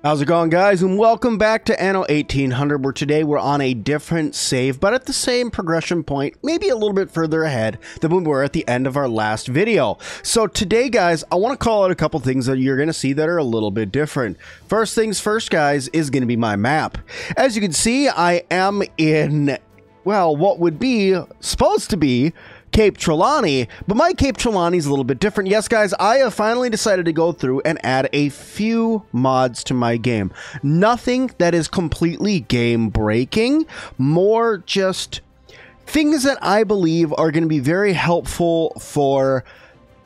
How's it going, guys, and welcome back to Anno 1800, where today we're on a different save, but at the same progression point, maybe a little bit further ahead than we were at the end of our last video. So today, guys, I want to call out a couple things that you're going to see that are a little bit different. First things first, guys, is going to be my map. As you can see, I am in, well, what would be supposed to be Cape Trelawney, but my Cape Trelawney is a little bit different. Yes, guys, I have finally decided to go through and add a few mods to my game. Nothing that is completely game breaking, more just things that I believe are going to be very helpful for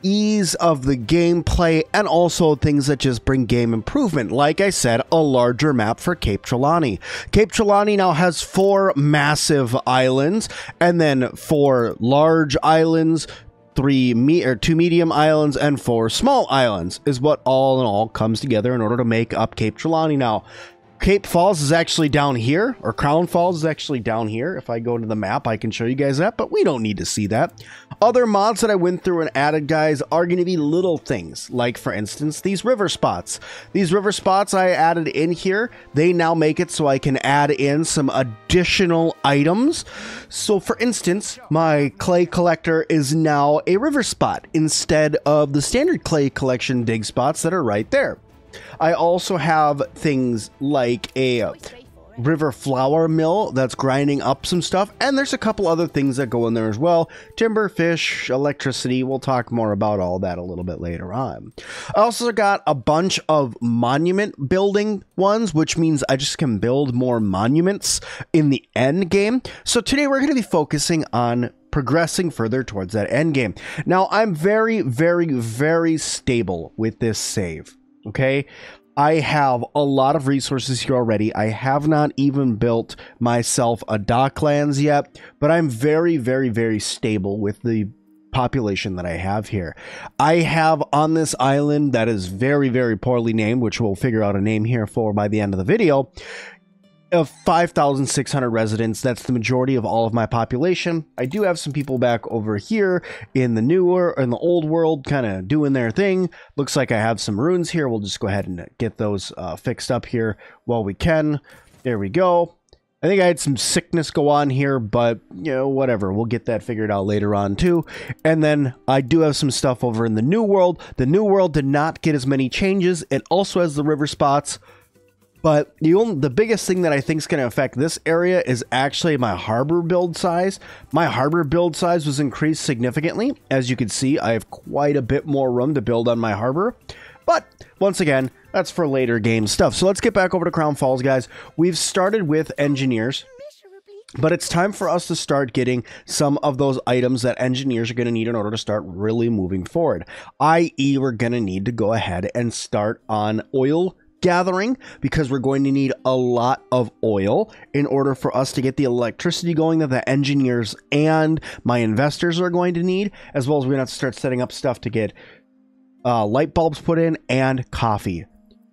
ease of the gameplay and also things that just bring game improvement. Like I said, a larger map for Cape Trelawney. Cape Trelawney now has 4 massive islands and then 4 large islands, 2 medium islands, and 4 small islands is what all in all comes together in order to make up Cape Trelawney. Now, Cape Falls is actually down here, or Crown Falls is actually down here. If I go to the map, I can show you guys that, but we don't need to see that. Other mods that I went through and added, guys, are going to be little things, like, for instance, these river spots. These river spots I added in here, they now make it so I can add in some additional items. So, for instance, my clay collector is now a river spot instead of the standard clay collection dig spots that are right there. I also have things like a river flour mill that's grinding up some stuff, and there's a couple other things that go in there as well. Timber, fish, electricity. We'll talk more about all that a little bit later on. I also got a bunch of monument building ones, which means I just can build more monuments in the end game. So today we're going to be focusing on progressing further towards that end game. Now, I'm very, very, very stable with this save. Okay, I have a lot of resources here already. I have not even built myself a docklands yet, but I'm very, very, very stable with the population that I have here. I have on this island that is very, very poorly named, which we'll figure out a name here for by the end of the video, of 5,600 residents. That's the majority of all of my population. I do have some people back over here in the newer, in the old world, kind of doing their thing. Looks like I have some ruins here. We'll just go ahead and get those fixed up here while we can. There we go. I think I had some sickness go on here, but, you know, whatever. We'll get that figured out later on, too. And then I do have some stuff over in the New World. The New World did not get as many changes. It also has the river spots. But the biggest thing that I think is going to affect this area is actually my harbor build size. My harbor build size was increased significantly. As you can see, I have quite a bit more room to build on my harbor. But once again, that's for later game stuff. So let's get back over to Crown Falls, guys. We've started with engineers, but it's time for us to start getting some of those items that engineers are going to need in order to start really moving forward. I.e., we're going to need to go ahead and start on oil gathering, because we're going to need a lot of oil in order for us to get the electricity going that the engineers and my investors are going to need, as well as we're going to have to start setting up stuff to get light bulbs put in and coffee.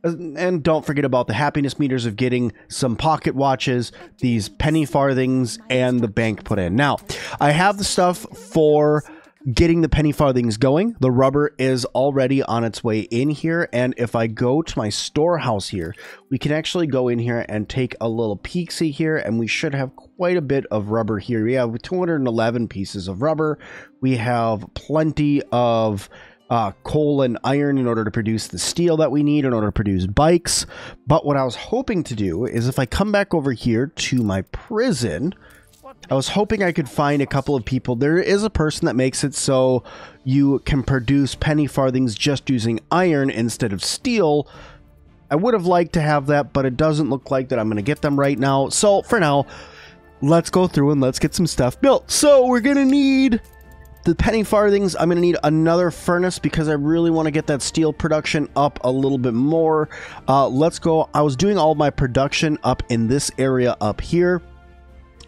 And don't forget about the happiness meters of getting some pocket watches, these penny farthings, and the bank put in. Now, I have the stuff for getting the penny farthings going. The rubber is already on its way in here, and if I go to my storehouse here, we can actually go in here and take a little peek-see here, and we should have quite a bit of rubber here. We have 211 pieces of rubber. We have plenty of coal and iron in order to produce the steel that we need in order to produce bikes. But what I was hoping to do is, if I come back over here to my prison, I was hoping I could find a couple of people. There is a person that makes it so you can produce penny farthings just using iron instead of steel. I would have liked to have that, but it doesn't look like that I'm going to get them right now. So for now, let's go through and let's get some stuff built. So we're going to need the penny farthings. I'm going to need another furnace because I really want to get that steel production up a little bit more. Let's go. I was doing all my production up in this area up here.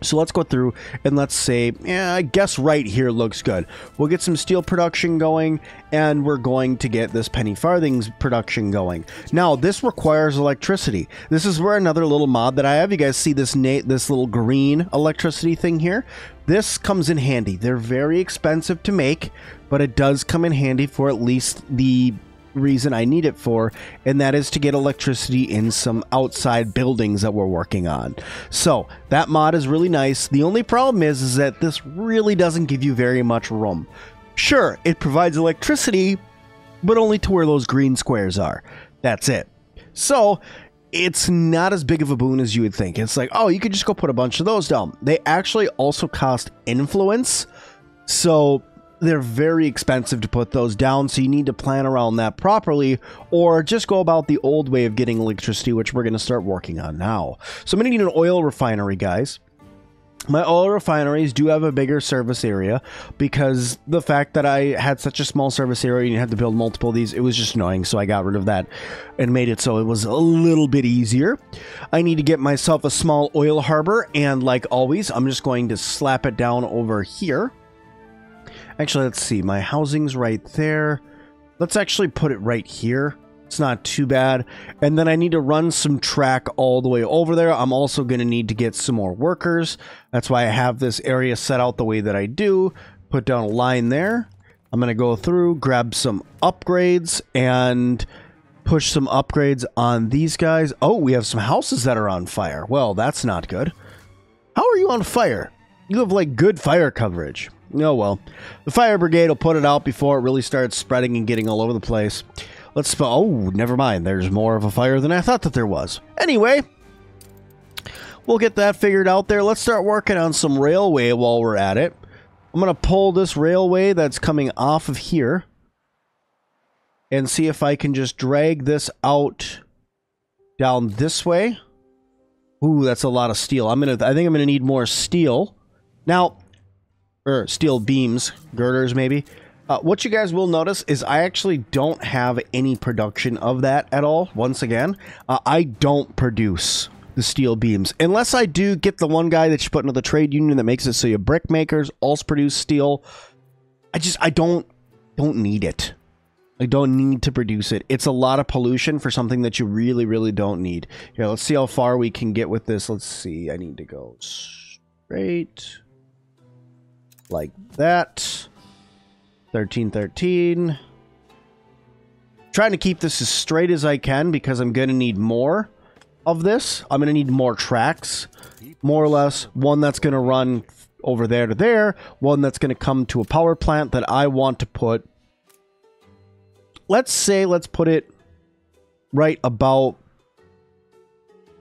So let's go through and let's say, yeah, I guess right here looks good. We'll get some steel production going, and we're going to get this penny farthings production going. Now, this requires electricity. This is where another little mod that I have. You guys see this little green electricity thing here? This comes in handy. They're very expensive to make, but it does come in handy for at least the reason I need it for, and that is to get electricity in some outside buildings that we're working on. So that mod is really nice. The only problem is that this really doesn't give you very much room. Sure, it provides electricity, but only to where those green squares are. That's it. So it's not as big of a boon as you would think. It's like, oh, you could just go put a bunch of those down. They actually also cost influence, so they're very expensive to put those down, so you need to plan around that properly, or just go about the old way of getting electricity, which we're going to start working on now. So I'm going to need an oil refinery, guys. My oil refineries do have a bigger service area, because the fact that I had such a small service area and you had to build multiple of these, it was just annoying, so I got rid of that and made it so it was a little bit easier. I need to get myself a small oil harbor, and like always, I'm just going to slap it down over here. Actually, let's see. My housing's right there. Let's actually put it right here. It's not too bad. And then I need to run some track all the way over there. I'm also going to need to get some more workers. That's why I have this area set out the way that I do. Put down a line there. I'm going to go through, grab some upgrades, and push some upgrades on these guys. Oh, we have some houses that are on fire. Well, that's not good. How are you on fire? You have, like, good fire coverage. Oh, well. The fire brigade will put it out before it really starts spreading and getting all over the place. Let's... Oh, never mind. There's more of a fire than I thought that there was. Anyway, we'll get that figured out there. Let's start working on some railway while we're at it. I'm going to pull this railway that's coming off of here and see if I can just drag this out down this way. Ooh, that's a lot of steel. I think I'm going to need more steel. Now... or steel beams, girders maybe. What you guys will notice is I actually don't have any production of that at all. Once again, I don't produce the steel beams unless I do get the one guy that you put into the trade union that makes it so your brick makers also produce steel. I don't need it. I don't need to produce it. It's a lot of pollution for something that you really, really don't need. Here, let's see how far we can get with this. Let's see. I need to go straight. Like that. 1313. Trying to keep this as straight as I can because I'm going to need more of this. I'm going to need more tracks. More or less. One that's going to run over there to there. One that's going to come to a power plant that I want to put. Let's say, let's put it right about...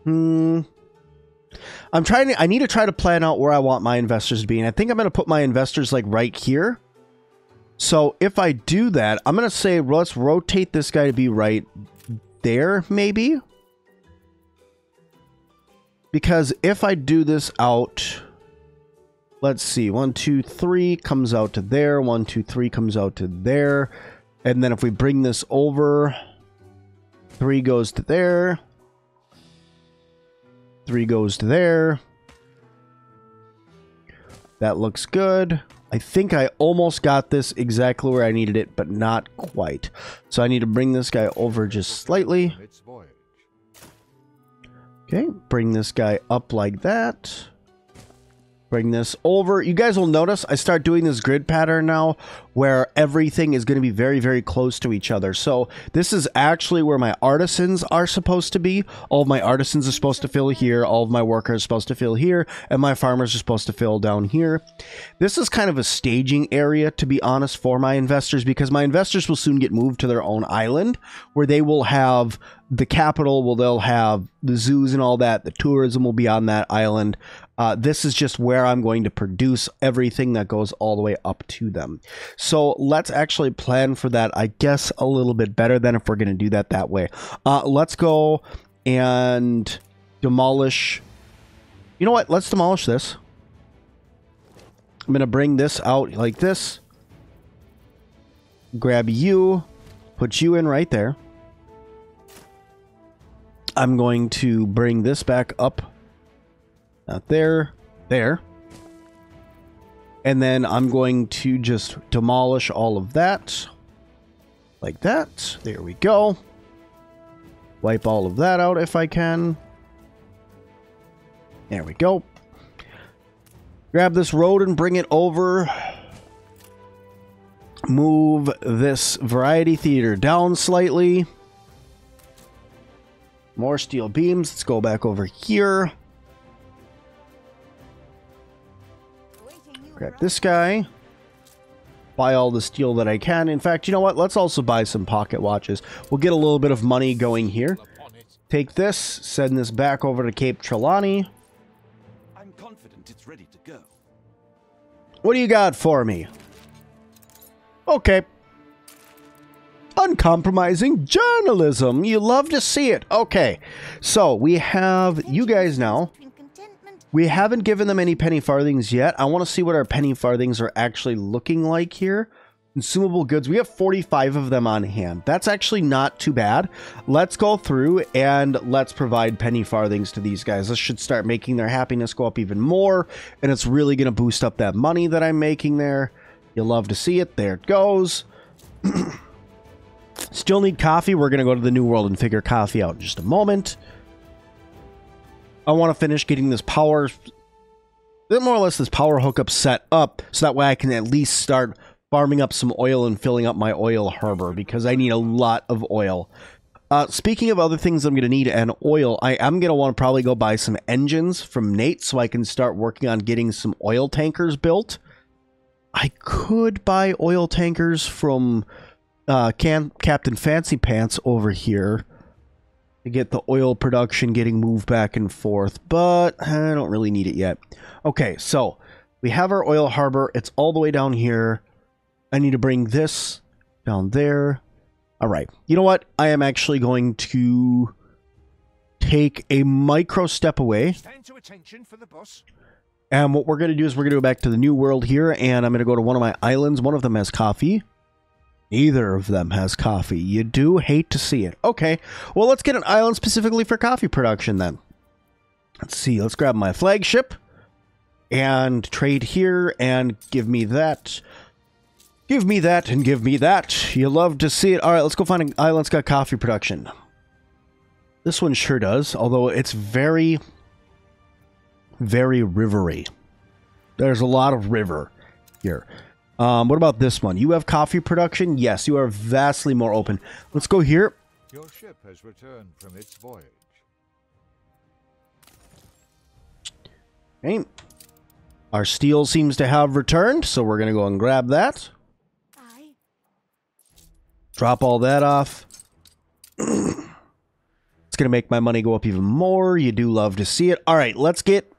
I need to try to plan out where I want my investors to be, and I think I'm going to put my investors like right here. So if I do that, I'm going to say let's rotate this guy to be right there, maybe. Because if I do this out, let's see, 1, 2, 3 comes out to there, 1, 2, 3 comes out to there, and then if we bring this over, 3 goes to there. 3 goes to there. That looks good. I think I almost got this exactly where I needed it, but not quite. So I need to bring this guy over just slightly. Okay, bring this guy up like that. Bring this over. You guys will notice I start doing this grid pattern now where everything is going to be very, very close to each other. So this is actually where my artisans are supposed to be. All of my artisans are supposed to fill here. All of my workers are supposed to fill here. And my farmers are supposed to fill down here. This is kind of a staging area, to be honest, for my investors, because my investors will soon get moved to their own island where they will have the capital, well, they'll have the zoos and all that. The tourism will be on that island. This is just where I'm going to produce everything that goes all the way up to them. So let's actually plan for that, I guess, a little bit better than if we're going to do that way. Let's go and demolish. You know what? Let's demolish this. I'm going to bring this out like this. Grab you. Put you in right there. I'm going to bring this back up. Not there. There. And then I'm going to just demolish all of that. Like that. There we go. Wipe all of that out if I can. There we go. Grab this road and bring it over. Move this variety theater down slightly. More steel beams. Let's go back over here. Grab this guy. Buy all the steel that I can. In fact, you know what? Let's also buy some pocket watches. We'll get a little bit of money going here. Take this, send this back over to Cape Trelawney. I'm confident it's ready to go. What do you got for me? Okay. Uncompromising journalism. You love to see it. Okay. So we have you guys now. We haven't given them any penny farthings yet. I want to see what our penny farthings are actually looking like here. Consumable goods. We have 45 of them on hand. That's actually not too bad. Let's go through and let's provide penny farthings to these guys. This should start making their happiness go up even more. And it's really going to boost up that money that I'm making there. You'll love to see it. There it goes. Still need coffee. We're going to go to the New World and figure coffee out in just a moment. I want to finish getting this power, more or less this power hookup set up, so that way I can at least start farming up some oil and filling up my oil harbor, because I need a lot of oil. Speaking of other things I'm going to need and oil, I am going to want to probably go buy some engines from Nate so I can start working on getting some oil tankers built. I could buy oil tankers from Captain Fancy Pants over here to get the oil production getting moved back and forth, but I don't really need it yet. Okay, so we have our oil harbor. It's all the way down here. I need to bring this down there. All right. You know what? I am actually going to take a micro step away. Stand to attention for the boss. And what we're going to do is we're going to go back to the New World here, and I'm going to go to one of my islands. One of them has coffee. Neither of them has coffee. You do hate to see it. Okay, well, let's get an island specifically for coffee production then. Let's see. Let's grab my flagship and trade here and give me that. Give me that and give me that. You love to see it. All right, let's go find an island that's got coffee production. This one sure does, although it's very, very rivery. There's a lot of river here. What about this one? You have coffee production? Yes, you are vastly more open. Let's go here. Your ship has returned from its voyage. Okay. Our steel seems to have returned, so we're going to go and grab that. Drop all that off. It's going to make my money go up even more. You do love to see it. All right, let's get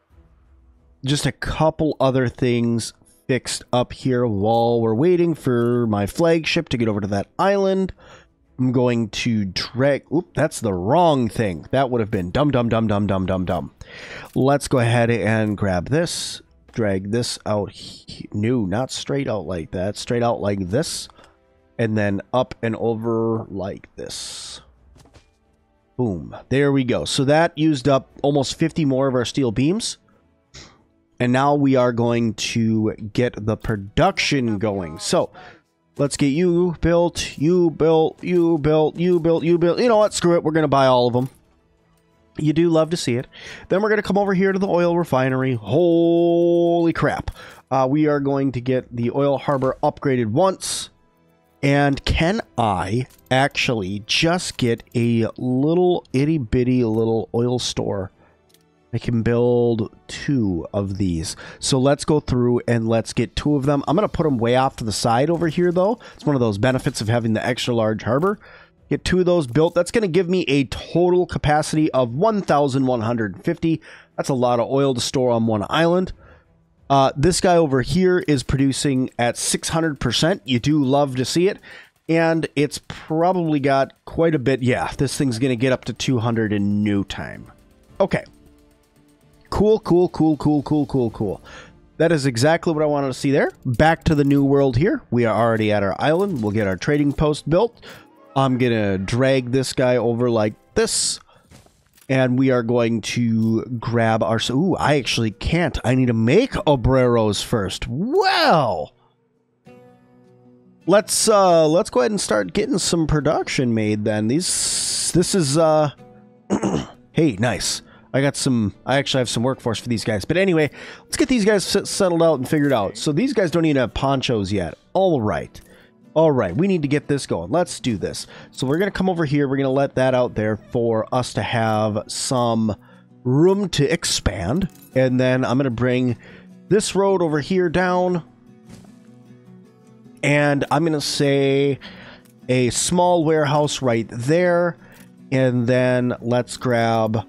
just a couple other things fixed up here while we're waiting for my flagship to get over to that island. I'm going to drag... Oop, that's the wrong thing. That would have been dumb. Let's go ahead and grab this. Drag this out. No, not straight out like that. Straight out like this. And then up and over like this. Boom. There we go. So that used up almost 50 more of our steel beams. And now we are going to get the production going. So, let's get you built, you built, you built, you built, you built. You know what? Screw it. We're going to buy all of them. You do love to see it. Then we're going to come over here to the oil refinery. Holy crap. We are going to get the oil harbor upgraded once. And can I actually just get a little itty-bitty little oil store? I can build 2 of these. So let's go through and let's get 2 of them. I'm going to put them way off to the side over here, though. It's one of those benefits of having the extra large harbor. Get 2 of those built. That's going to give me a total capacity of 1,150. That's a lot of oil to store on one island. This guy over here is producing at 600%. You do love to see it. And it's probably got quite a bit. Yeah, this thing's going to get up to 200 in no time. Okay. Cool. That is exactly what I wanted to see there. Back to the New World here. We are already at our island. We'll get our trading post built. I'm going to drag this guy over like this. And we are going to grab our... Ooh, I actually can't. I need to make obreros first. Well, let's go ahead and start getting some production made then. This is... Hey, nice. I actually have some workforce for these guys. But anyway, let's get these guys settled out and figured out. So these guys don't even have ponchos yet. All right. All right, we need to get this going. Let's do this. So we're going to come over here. We're going to let that out there for us to have some room to expand. And then I'm going to bring this road over here down. And I'm going to say a small warehouse right there. And then let's grab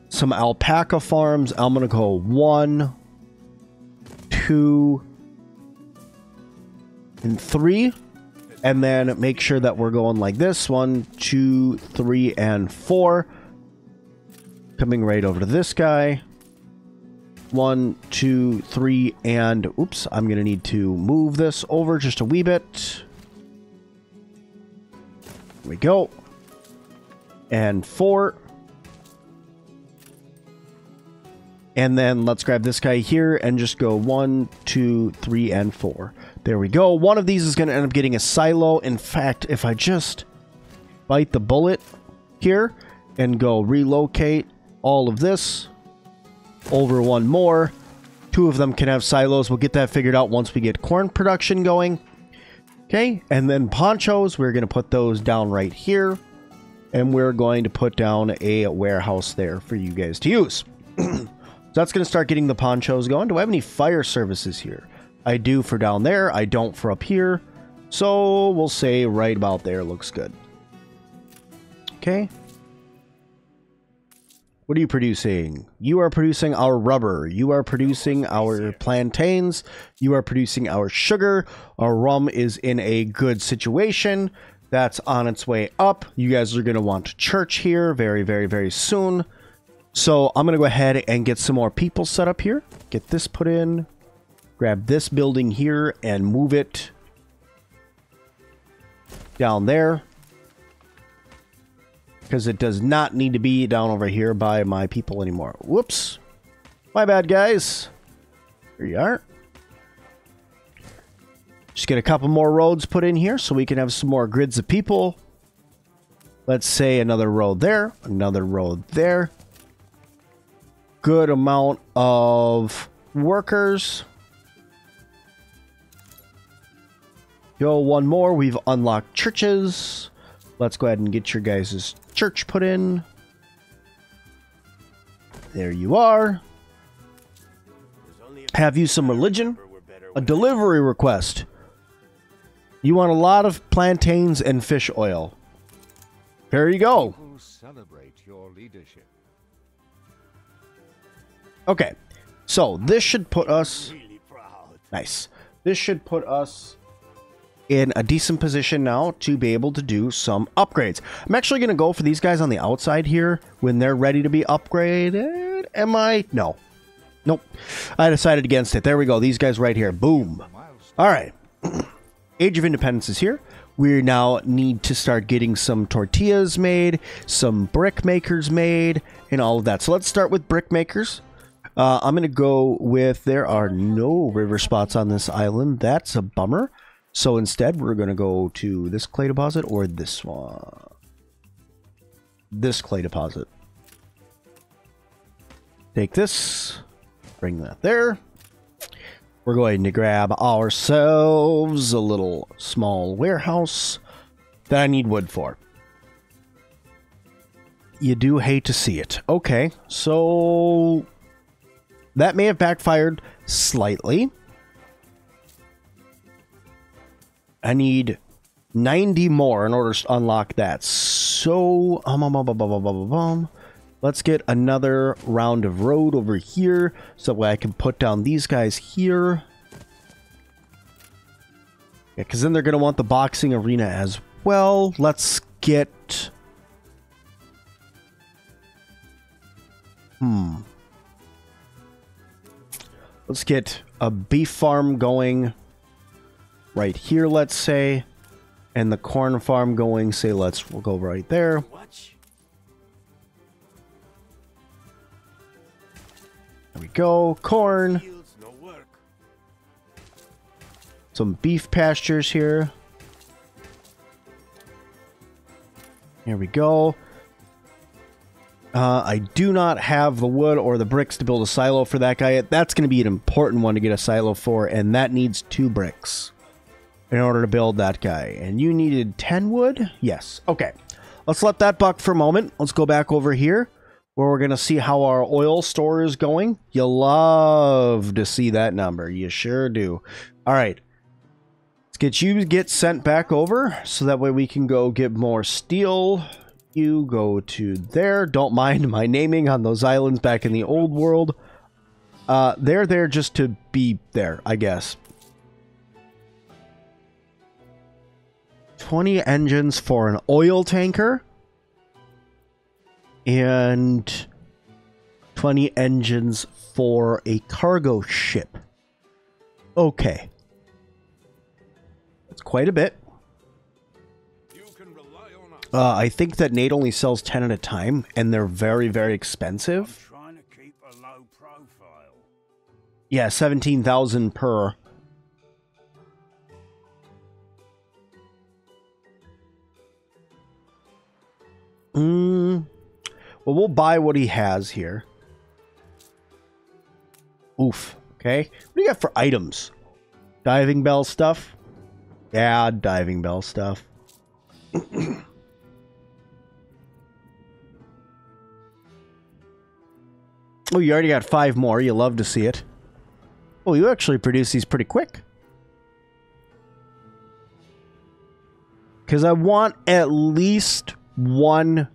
some alpaca farms. I'm going to go 1, 2, and 3. And then make sure that we're going like this. 1, 2, 3, and 4. Coming right over to this guy. 1, 2, 3, and oops, I'm going to need to move this over just a wee bit. There we go. And 4. And then let's grab this guy here and just go 1, 2, 3, and 4. There we go. One of these is going to end up getting a silo. In fact, if I just bite the bullet here and go relocate all of this over one more, 2 of them can have silos. We'll get that figured out once we get corn production going. Okay, and then ponchos, we're going to put those down right here. And we're going to put down a warehouse there for you guys to use. So that's going to start getting the ponchos going. Do I have any fire services here? I do for down there. I don't for up here. So we'll say right about there looks good. Okay. What are you producing? You are producing our rubber. You are producing our plantains. You are producing our sugar. Our rum is in a good situation. That's on its way up. You guys are going to want church here very, very, very soon. So I'm going to go ahead and get some more people set up here. Get this put in. Grab this building here and move it down there. Because it does not need to be down over here by my people anymore. Whoops. My bad, guys. Here you are. Just get a couple more roads put in here so we can have some more grids of people. Let's say another road there. Another road there. Good amount of workers. Go one more. We've unlocked churches. Let's go ahead and get your guys' church put in. There you are. Have you some religion? A delivery request. You want a lot of plantains and fish oil. There you go. Celebrate your leadership. Okay, so this should put us... Nice. This should put us in a decent position now to be able to do some upgrades. I'm actually going to go for these guys on the outside here when they're ready to be upgraded. Am I? No. Nope. I decided against it. There we go. These guys right here. Boom. All right. Age of Independence is here. We now need to start getting some tortillas made, some brick makers made, and all of that. So let's start with brick makers. I'm going to go with, there are no river spots on this island. That's a bummer. So instead, we're going to go to this clay deposit or this one. This clay deposit. Take this. Bring that there. We're going to grab ourselves a little small warehouse that I need wood for. You do hate to see it. Okay, so that may have backfired slightly. I need 90 more in order to unlock that. So, let's get another round of road over here so that I can put down these guys here. Yeah, because then they're going to want the boxing arena as well. Let's get... Let's get a beef farm going right here, let's say. And the corn farm going, say, we'll go right there. There we go. Corn. Some beef pastures here. Here we go. I do not have the wood or the bricks to build a silo for that guy. That's going to be an important one to get a silo for, and that needs 2 bricks. in order to build that guy. And you needed 10 wood? Yes. Okay. Let's let that buck for a moment. Let's go back over here where we're going to see how our oil store is going. You love to see that number. You sure do. All right. Let's get sent back over so that way we can go get more steel. You go to there. Don't mind my naming on those islands back in the old world. They're there just to be there, I guess. 20 engines for an oil tanker. And 20 engines for a cargo ship. Okay. That's quite a bit. I think that Nate only sells 10 at a time, and they're very, very expensive. I'm trying to keep a low profile. Yeah, 17,000 per. Well, we'll buy what he has here. Oof. Okay. What do you got for items? Diving bell stuff? Yeah, diving bell stuff. Oh, you already got 5 more. You love to see it. Oh, you actually produce these pretty quick. Because I want at least one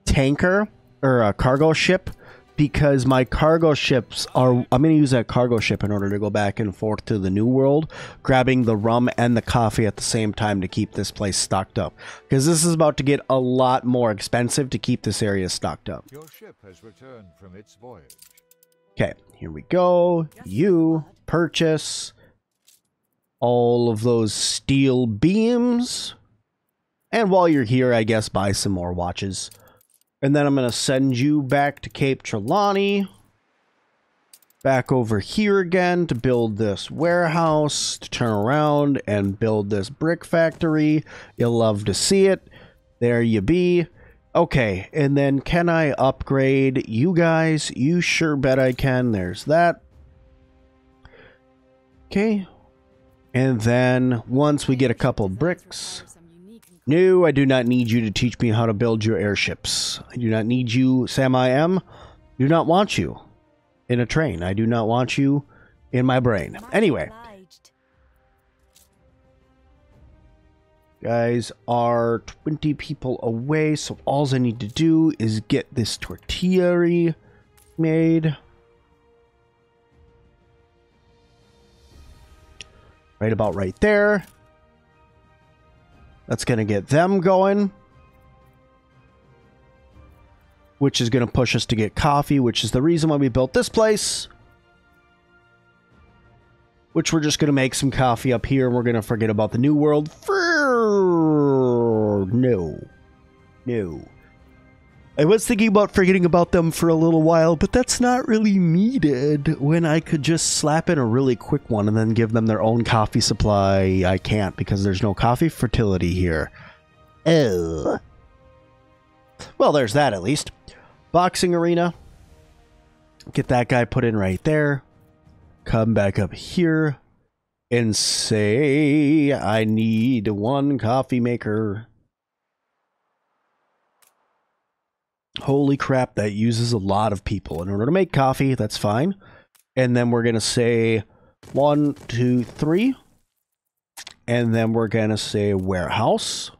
tanker or a cargo ship, because my cargo ships are... I'm going to use that cargo ship in order to go back and forth to the New World, grabbing the rum and the coffee at the same time to keep this place stocked up. Because this is about to get a lot more expensive to keep this area stocked up. Your ship has returned from its voyage. Okay, here we go. You purchase all of those steel beams. And while you're here, I guess buy some more watches. And then I'm going to send you back to Cape Trelawney. Back over here again to build this warehouse. To turn around and build this brick factory. You'll love to see it. There you be. Okay, and then can I upgrade you guys? You sure bet I can. There's that. Okay. And then once we get a couple bricks... No, I do not need you to teach me how to build your airships. I do not need you, Sam I am. Do not want you in a train. I do not want you in my brain. Anyway. Guys are 20 people away, so all I need to do is get this tortillery made. Right about right there. That's going to get them going. Which is going to push us to get coffee, which is the reason why we built this place. Which we're just going to make some coffee up here, and we're going to forget about the New World. No. I was thinking about forgetting about them for a little while, but that's not really needed when I could just slap in a really quick one and then give them their own coffee supply. I can't because there's no coffee fertility here. Oh. Well, there's that at least. Boxing arena. Get that guy put in right there. Come back up here and say, I need one coffee maker. Holy crap, that uses a lot of people. In order to make coffee, that's fine. And then we're going to say 1, 2, 3. And then we're going to say warehouse.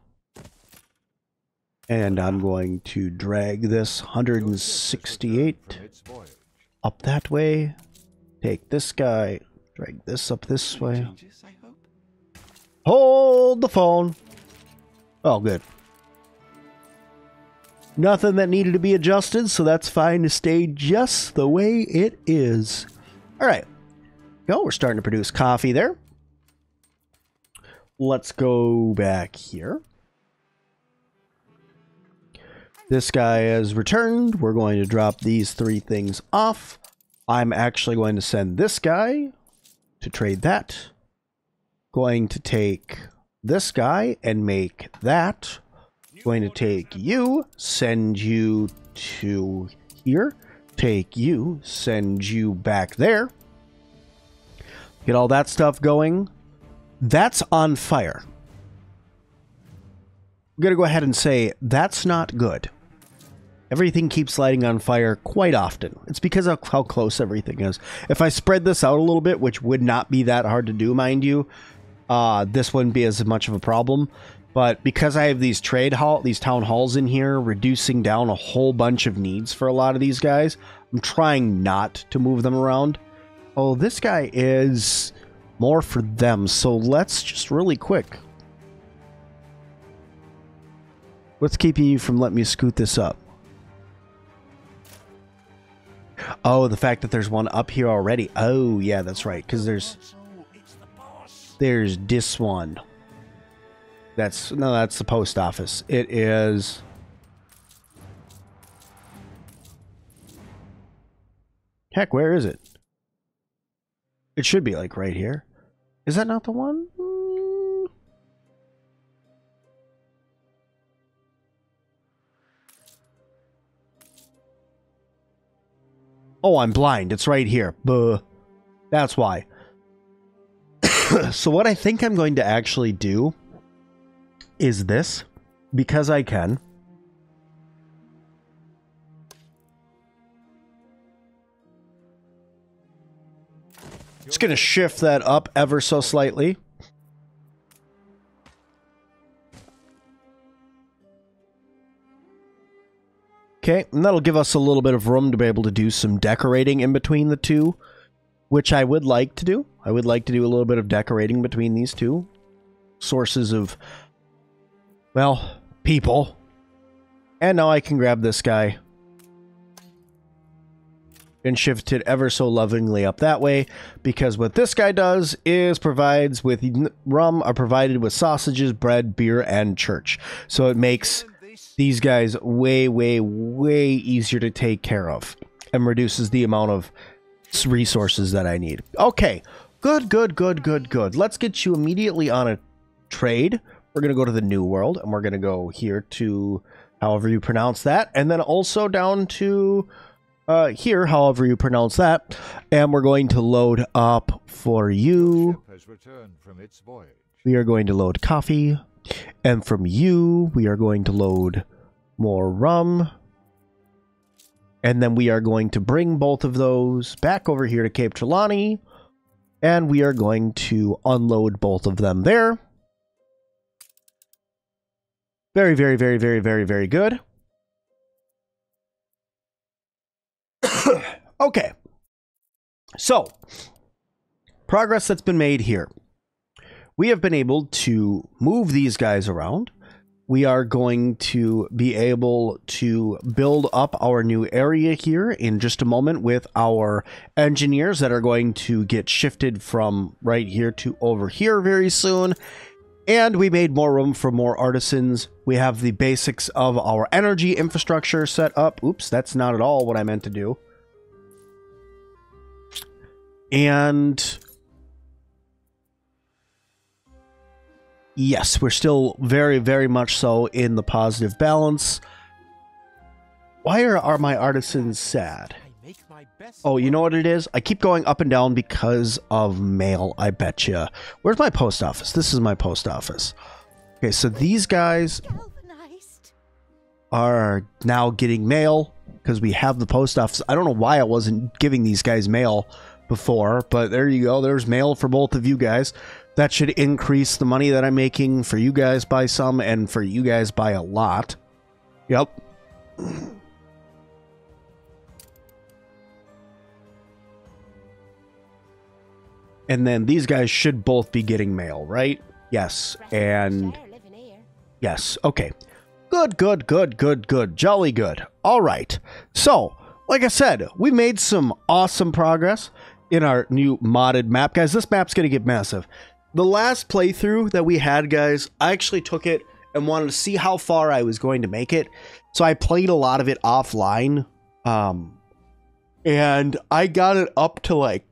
And I'm going to drag this 168 up that way. Take this guy, drag this up this way. Hold the phone. Oh, good. Nothing that needed to be adjusted, so that's fine to stay just the way it is. All right. Go. We're starting to produce coffee there. Let's go back here. This guy has returned. We're going to drop these 3 things off. I'm actually going to send this guy to trade that. Going to take this guy and make that. Going to take you, send you to here, take you, send you back there. Get all that stuff going. That's on fire. I'm going to go ahead and say that's not good. Everything keeps lighting on fire quite often. It's because of how close everything is. If I spread this out a little bit, which would not be that hard to do, mind you, this wouldn't be as much of a problem. But because I have these town halls in here, reducing down a whole bunch of needs for a lot of these guys, I'm trying not to move them around. Oh, this guy is more for them, so let's just really quick. What's keeping you from letting me scoot this up? Oh, the fact that there's one up here already. Oh, yeah, that's right, because there's this one. That's the post office. It is... Heck, where is it? It should be, like, right here. Is that not the one? Oh, I'm blind. It's right here. Buh. That's why. So what I think I'm going to actually do is this, because I can. Just going to shift that up ever so slightly. Okay, and that'll give us a little bit of room to be able to do some decorating in between the two, which I would like to do. I would like to do a little bit of decorating between these two sources of, well, people. And now I can grab this guy and shift it ever so lovingly up that way, because what this guy does is provides with rum are provided with sausages, bread, beer, and church. So it makes these guys way, way, way easier to take care of and reduces the amount of resources that I need. Okay, good, good, good, good, good. Let's get you immediately on a trade. We're going to go to the New World, and we're going to go here to however you pronounce that, and then also down to here, however you pronounce that, and we're going to load up for you. Has returned from its voyage. We are going to load coffee, and from you, we are going to load more rum, and then we are going to bring both of those back over here to Cape Trelawney, and we are going to unload both of them there. Very, very, very, very, very, very good. Okay, so progress that's been made here. We have been able to move these guys around. We are going to be able to build up our new area here in just a moment with our engineers that are going to get shifted from right here to over here very soon. And we made more room for more artisans. We have the basics of our energy infrastructure set up. Oops, that's not at all what I meant to do. And yes, we're still very, very much so in the positive balance. Why are my artisans sad? Oh, you know what it is? I keep going up and down because of mail, I betcha. Where's my post office? This is my post office. Okay, so these guys are now getting mail because we have the post office. I don't know why I wasn't giving these guys mail before, but there you go. There's mail for both of you guys. That should increase the money that I'm making for you guys by some and for you guys by a lot. Yep. And then these guys should both be getting mail, right? Yes. And yes. Okay. Good, good, good, good, good. Jolly good. All right. So, like I said, we made some awesome progress in our new modded map. Guys, this map's going to get massive. The last playthrough that we had, guys, I actually took it and wanted to see how far I was going to make it. So I played a lot of it offline. And I got it up to like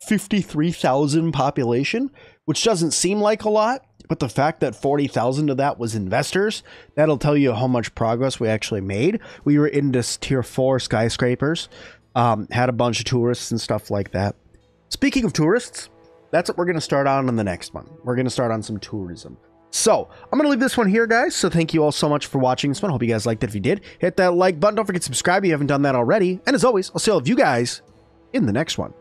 53,000 population, which doesn't seem like a lot. But the fact that 40,000 of that was investors, that'll tell you how much progress we actually made. We were into tier 4 skyscrapers, had a bunch of tourists and stuff like that. Speaking of tourists, That's what we're going to start on in the next one. We're going to start on some tourism. So I'm going to leave this one here, guys. So thank you all so much for watching this one. Hope you guys liked it. If you did, hit that like button. Don't forget to subscribe if you haven't done that already. And as always, I'll see all of you guys in the next one.